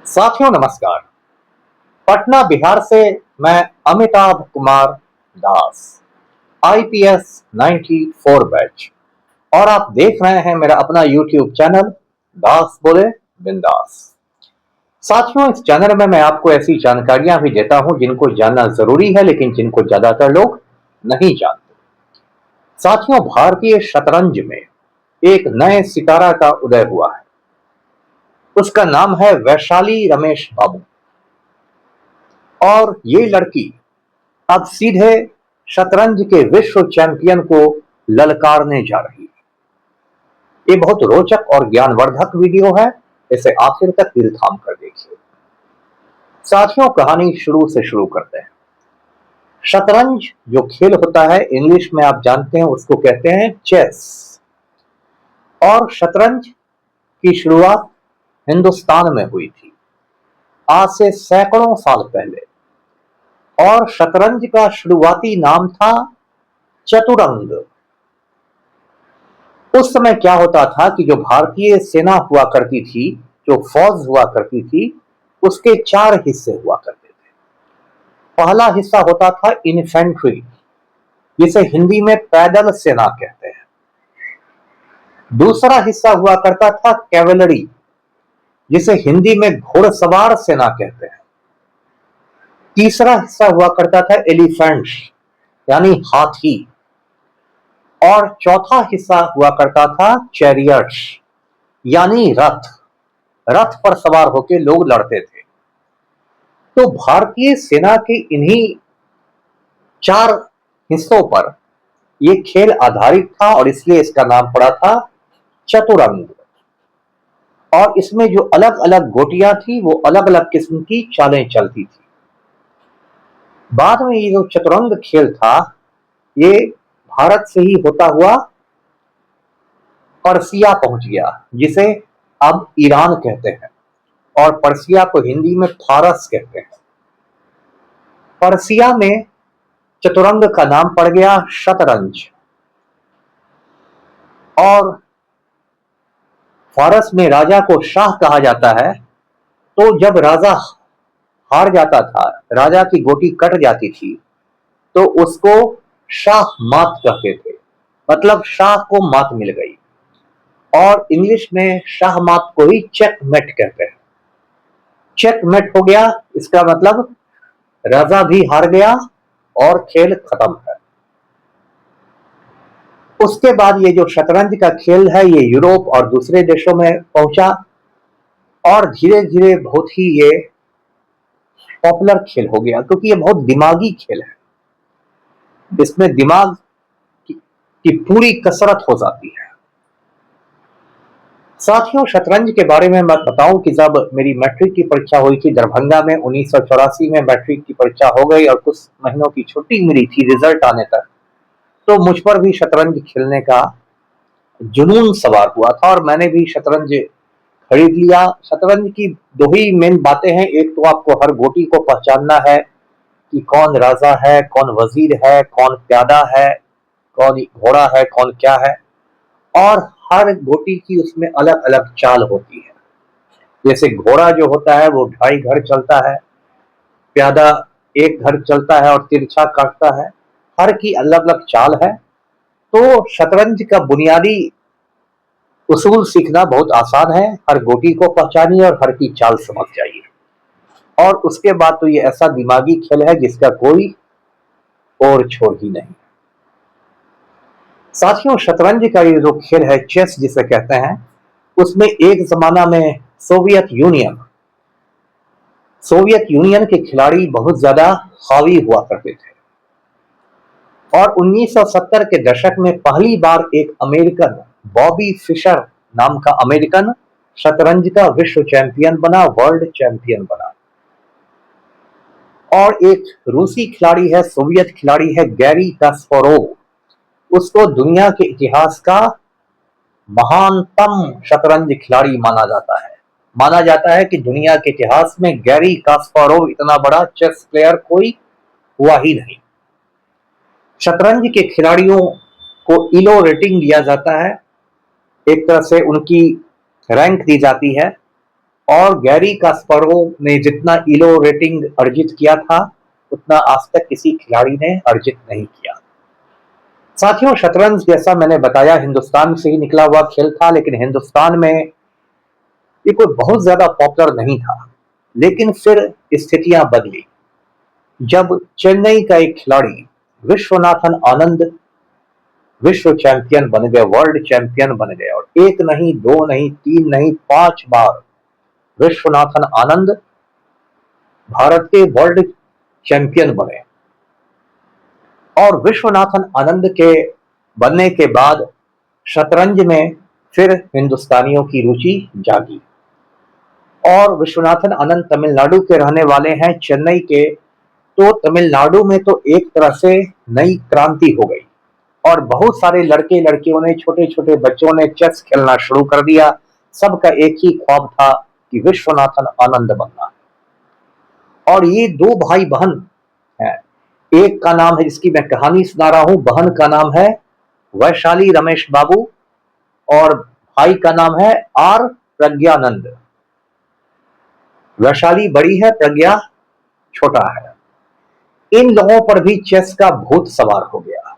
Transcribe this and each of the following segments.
साथियों नमस्कार। पटना बिहार से मैं अमिताभ कुमार दास, आईपीएस 94 बैच, और आप देख रहे हैं मेरा अपना यूट्यूब चैनल दास बोले बिंदास। साथियों, इस चैनल में मैं आपको ऐसी जानकारियां भी देता हूं जिनको जानना जरूरी है, लेकिन जिनको ज्यादातर लोग नहीं जानते। साथियों, भारतीय शतरंज में एक नए सितारा का उदय हुआ है। उसका नाम है वैशाली रमेश बाबू, और ये लड़की अब सीधे शतरंज के विश्व चैंपियन को ललकारने जा रही है। ये बहुत रोचक और ज्ञानवर्धक वीडियो है, इसे आखिर तक दिल थाम कर देखिए। साथियों, कहानी शुरू से शुरू करते हैं। शतरंज जो खेल होता है, इंग्लिश में आप जानते हैं उसको कहते हैं चेस। और शतरंज की शुरुआत हिंदुस्तान में हुई थी आज से सैकड़ों साल पहले, और शतरंज का शुरुआती नाम था चतुरंग। उस समय क्या होता था कि जो भारतीय सेना हुआ करती थी, जो फौज हुआ करती थी, उसके चार हिस्से हुआ करते थे। पहला हिस्सा होता था इन्फेंट्री, जिसे हिंदी में पैदल सेना कहते हैं। दूसरा हिस्सा हुआ करता था कैवलरी, जिसे हिंदी में घुड़सवार सेना कहते हैं। तीसरा हिस्सा हुआ करता था एलिफेंट्स, यानी हाथी। और चौथा हिस्सा हुआ करता था चैरियट्स, यानी रथ। रथ पर सवार होकर लोग लड़ते थे। तो भारतीय सेना के इन्हीं चार हिस्सों पर यह खेल आधारित था, और इसलिए इसका नाम पड़ा था चतुरंग। और इसमें जो अलग अलग गोटियां थी, वो अलग अलग किस्म की चालें चलती थी। बाद में ये जो चतुरंग खेल था, ये भारत से ही होता हुआ पर्सिया पहुंच गया, जिसे अब ईरान कहते हैं, और पर्सिया को हिंदी में फारस कहते हैं। पर्सिया में चतुरंग का नाम पड़ गया शतरंज, और फारस में राजा को शाह कहा जाता है। तो जब राजा हार जाता था, राजा की गोटी कट जाती थी, तो उसको शाह मात कहते थे, मतलब शाह को मात मिल गई। और इंग्लिश में शाह मात को ही चेकमेट कहते हैं। चेकमेट हो गया, इसका मतलब राजा भी हार गया और खेल खत्म है। उसके बाद ये जो शतरंज का खेल है, ये यूरोप और दूसरे देशों में पहुंचा, और धीरे धीरे बहुत ही ये पॉपुलर खेल हो गया, क्योंकि ये बहुत दिमागी खेल है। इसमें दिमाग की पूरी कसरत हो जाती है। साथियों, शतरंज के बारे में मैं बताऊं कि जब मेरी मैट्रिक की परीक्षा हुई थी दरभंगा में 1984 में, मैट्रिक की परीक्षा हो गई और कुछ महीनों की छुट्टी मिली थी रिजल्ट आने तक, तो मुझ पर भी शतरंज खेलने का जुनून सवार हुआ था, और मैंने भी शतरंज खरीद लिया। शतरंज की दो ही मेन बातें हैं। एक तो आपको हर गोटी को पहचानना है कि कौन राजा है, कौन वजीर है, कौन प्यादा है, कौन घोड़ा है, कौन क्या है। और हर गोटी की उसमें अलग अलग चाल होती है। जैसे घोड़ा जो होता है वो 2.5 घर चलता है, प्यादा 1 घर चलता है और तिरछा काटता है। हर की अलग अलग चाल है। तो शतरंज का बुनियादी उसूल सीखना बहुत आसान है। हर गोटी को पहचानिए और हर की चाल समझ जाइए, और उसके बाद तो ये ऐसा दिमागी खेल है जिसका कोई और छोर ही नहीं। साथियों, शतरंज का ये जो खेल है, चेस जिसे कहते हैं, उसमें एक जमाना में सोवियत यूनियन के खिलाड़ी बहुत ज्यादा हावी हुआ करते थे। और 1970 के दशक में पहली बार एक अमेरिकन, बॉबी फिशर नाम का अमेरिकन शतरंज का विश्व चैंपियन बना, वर्ल्ड चैंपियन बना। और एक रूसी खिलाड़ी है, सोवियत खिलाड़ी है, गैरी कास्पारोव। उसको दुनिया के इतिहास का महानतम शतरंज खिलाड़ी माना जाता है। माना जाता है कि दुनिया के इतिहास में गैरी कास्पारोव इतना बड़ा चेस प्लेयर कोई हुआ ही नहीं। शतरंज के खिलाड़ियों को इलो रेटिंग दिया जाता है, एक तरह से उनकी रैंक दी जाती है। और गैरी कास्पारोव ने जितना इलो रेटिंग अर्जित किया था उतना आज तक किसी खिलाड़ी ने अर्जित नहीं किया। साथियों, शतरंज जैसा मैंने बताया हिंदुस्तान से ही निकला हुआ खेल था, लेकिन हिंदुस्तान में ये कोई बहुत ज्यादा पॉपुलर नहीं था। लेकिन फिर स्थितियां बदली जब चेन्नई का एक खिलाड़ी विश्वनाथन आनंद विश्व चैंपियन बन गए, वर्ल्ड चैंपियन बन गए, और एक नहीं, दो नहीं, तीन नहीं, 5 बार विश्वनाथन आनंद भारत के वर्ल्ड चैंपियन बने। और विश्वनाथन आनंद के बनने के बाद शतरंज में फिर हिंदुस्तानियों की रुचि जागी। और विश्वनाथन आनंद तमिलनाडु के रहने वाले हैं, चेन्नई के। तो तमिलनाडु में तो एक तरह से नई क्रांति हो गई और बहुत सारे लड़के लड़कियों ने, छोटे छोटे बच्चों ने चेस खेलना शुरू कर दिया। सबका एक ही ख्वाब था कि विश्वनाथन आनंद बनना। और ये 2 भाई बहन हैं। एक का नाम है, जिसकी मैं कहानी सुना रहा हूं, बहन का नाम है वैशाली रमेश बाबू और भाई का नाम है आर प्रज्ञानंद। वैशाली बड़ी है, प्रज्ञा छोटा है। इन लोगों पर भी चेस का भूत सवार हो गया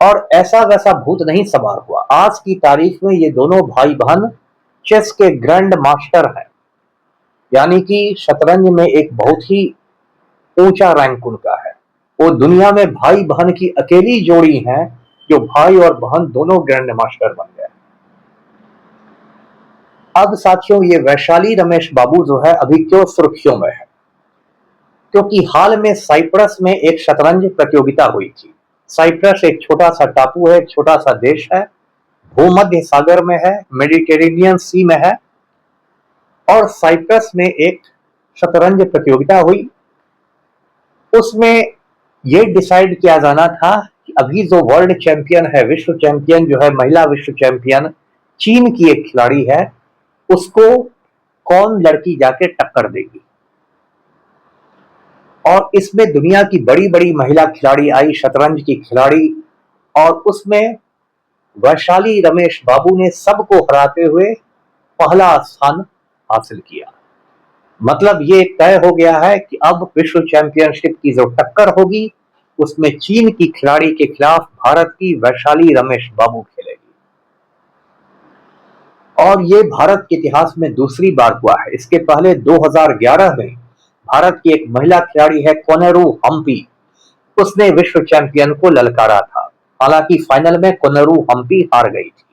और ऐसा वैसा भूत नहीं सवार हुआ। आज की तारीख में ये दोनों भाई बहन चेस के ग्रैंड मास्टर हैं, यानी कि शतरंज में एक बहुत ही ऊंचा रैंक उनका है। वो दुनिया में भाई बहन की अकेली जोड़ी है जो भाई और बहन दोनों ग्रैंड मास्टर बन गए। अब साथियों, ये वैशाली रमेश बाबू जो है अभी क्यों सुर्खियों में है, क्योंकि हाल में साइप्रस में एक शतरंज प्रतियोगिता हुई थी। साइप्रस एक छोटा सा टापू है, एक छोटा सा देश है, भूमध्य सागर में है, मेडिटेरेनियन सी में है। और साइप्रस में एक शतरंज प्रतियोगिता हुई। उसमें यह डिसाइड किया जाना था कि अभी जो वर्ल्ड चैंपियन है, विश्व चैंपियन जो है, महिला विश्व चैंपियन चीन की एक खिलाड़ी है, उसको कौन लड़की जाके टक्कर देगी। और इसमें दुनिया की बड़ी बड़ी महिला खिलाड़ी आई, शतरंज की खिलाड़ी, और उसमें वैशाली रमेश बाबू ने सबको हराते हुए पहला स्थान हासिल किया। मतलब ये तय हो गया है कि अब विश्व चैंपियनशिप की जो टक्कर होगी उसमें चीन की खिलाड़ी के खिलाफ भारत की वैशाली रमेश बाबू खेलेगी। और ये भारत के इतिहास में दूसरी बार हुआ है। इसके पहले 2011 में भारत की एक महिला खिलाड़ी है कोनेरू हम्पी, उसने विश्व चैंपियन को ललकारा था। हालांकि फाइनल में कोनेरू हम्पी हार गई थी।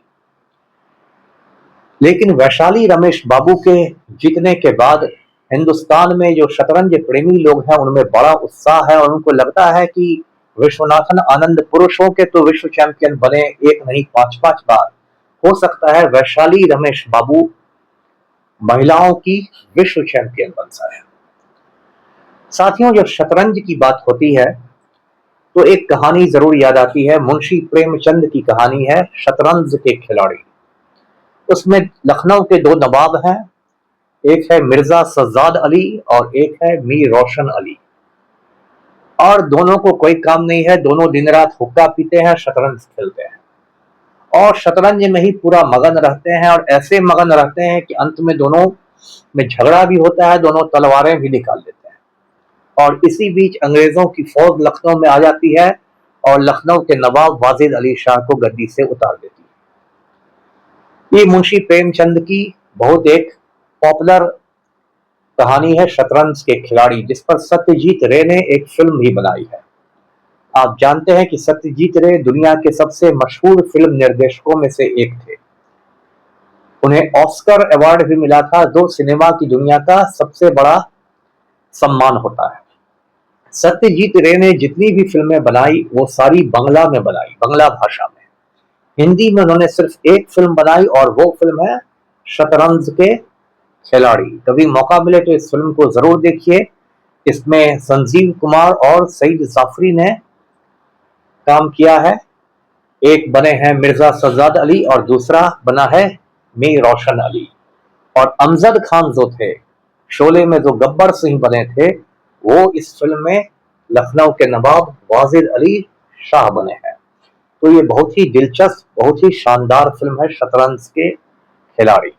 लेकिन वैशाली रमेश बाबू के जीतने के बाद हिंदुस्तान में जो शतरंज प्रेमी लोग हैं उनमें बड़ा उत्साह है और उनको लगता है कि विश्वनाथन आनंद पुरुषों के तो विश्व चैंपियन बने, एक नहीं 5-5 बार। हो सकता है वैशाली रमेश बाबू महिलाओं की विश्व चैंपियन बन जाए। साथियों, जब शतरंज की बात होती है तो एक कहानी जरूर याद आती है। मुंशी प्रेमचंद की कहानी है शतरंज के खिलाड़ी। उसमें लखनऊ के 2 नवाब हैं, एक है मिर्जा सज्जाद अली और एक है मीर रोशन अली। और दोनों को कोई काम नहीं है, दोनों दिन रात हुक्का पीते हैं, शतरंज खेलते हैं और शतरंज में ही पूरा मगन रहते हैं। और ऐसे मगन रहते हैं कि अंत में दोनों में झगड़ा भी होता है, दोनों तलवारें भी निकाल लेते हैं। और इसी बीच अंग्रेजों की फौज लखनऊ में आ जाती है और लखनऊ के नवाब वाजिद अली शाह को गद्दी से उतार देती है। ये मुंशी प्रेमचंद की बहुत एक पॉपुलर कहानी है शतरंज के खिलाड़ी, जिस पर सत्यजीत रे ने एक फिल्म भी बनाई है। आप जानते हैं कि सत्यजीत रे दुनिया के सबसे मशहूर फिल्म निर्देशकों में से एक थे। उन्हें ऑस्कर अवार्ड भी मिला था, जो सिनेमा की दुनिया का सबसे बड़ा सम्मान होता है। सत्यजीत रे ने जितनी भी फिल्में बनाई वो सारी बांग्ला में बनाई, बांग्ला भाषा में। हिंदी में उन्होंने सिर्फ एक फिल्म बनाई और वो फिल्म है शतरंज के खिलाड़ी। कभी मौका मिले तो इस फिल्म को जरूर देखिए। इसमें संजीव कुमार और सईद जाफरी ने काम किया है। एक बने हैं मिर्जा सज्जाद अली और दूसरा बना है मीर रोशन अली। और अमजद खान जो थे, शोले में जो गब्बर सिंह बने थे, वो इस फिल्म में लखनऊ के नवाब वाजिद अली शाह बने हैं। तो ये बहुत ही दिलचस्प, बहुत ही शानदार फिल्म है शतरंज के खिलाड़ी।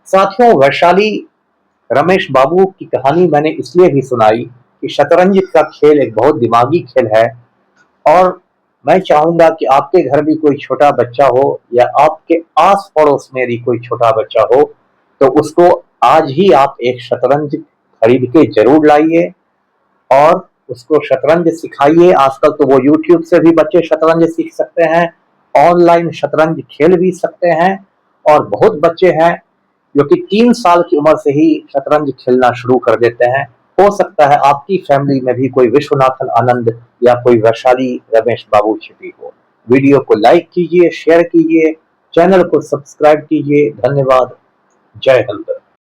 साथियों, वैशाली रमेश बाबू की कहानी मैंने इसलिए भी सुनाई कि शतरंज का खेल एक बहुत दिमागी खेल है, और मैं चाहूंगा कि आपके घर भी कोई छोटा बच्चा हो या आपके आस पड़ोस में भी कोई छोटा बच्चा हो, तो उसको आज ही आप एक शतरंज खरीद के जरूर लाइए और उसको शतरंज सिखाइए। आजकल तो वो यूट्यूब से भी बच्चे शतरंज सीख सकते हैं, ऑनलाइन शतरंज खेल भी सकते हैं, और बहुत बच्चे हैं जो कि 3 साल की उम्र से ही शतरंज खेलना शुरू कर देते हैं। हो सकता है आपकी फैमिली में भी कोई विश्वनाथन आनंद या कोई वैशाली रमेश बाबू छिपी हो। वीडियो को लाइक कीजिए, शेयर कीजिए, चैनल को सब्सक्राइब कीजिए। धन्यवाद। जय हिंद।